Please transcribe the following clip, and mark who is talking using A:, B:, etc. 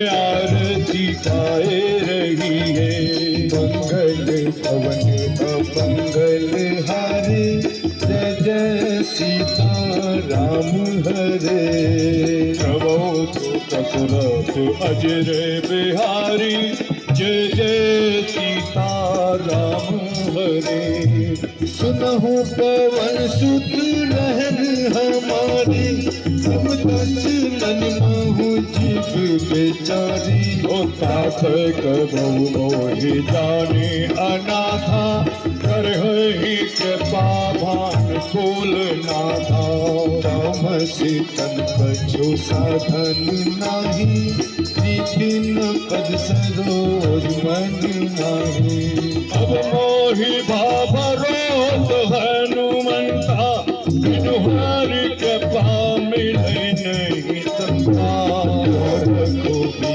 A: आरती गाए रही है। मंगल भवन अमंगल हारे, जय जय सीता राम हरे। प्रभो तो दशरथ अजर बिहारी, जय जय सीता राम हरे। सुनहु पवन सुत रहन हमारी, तुम दशरथ महु जीव बेचारी। तात कबहु मोहि जाने अनाथा, कर ही कृपा भान बोल नाथा। राम सीतन बचो साधन नाही, तीन पद सरोज मन नाही। अब मोहि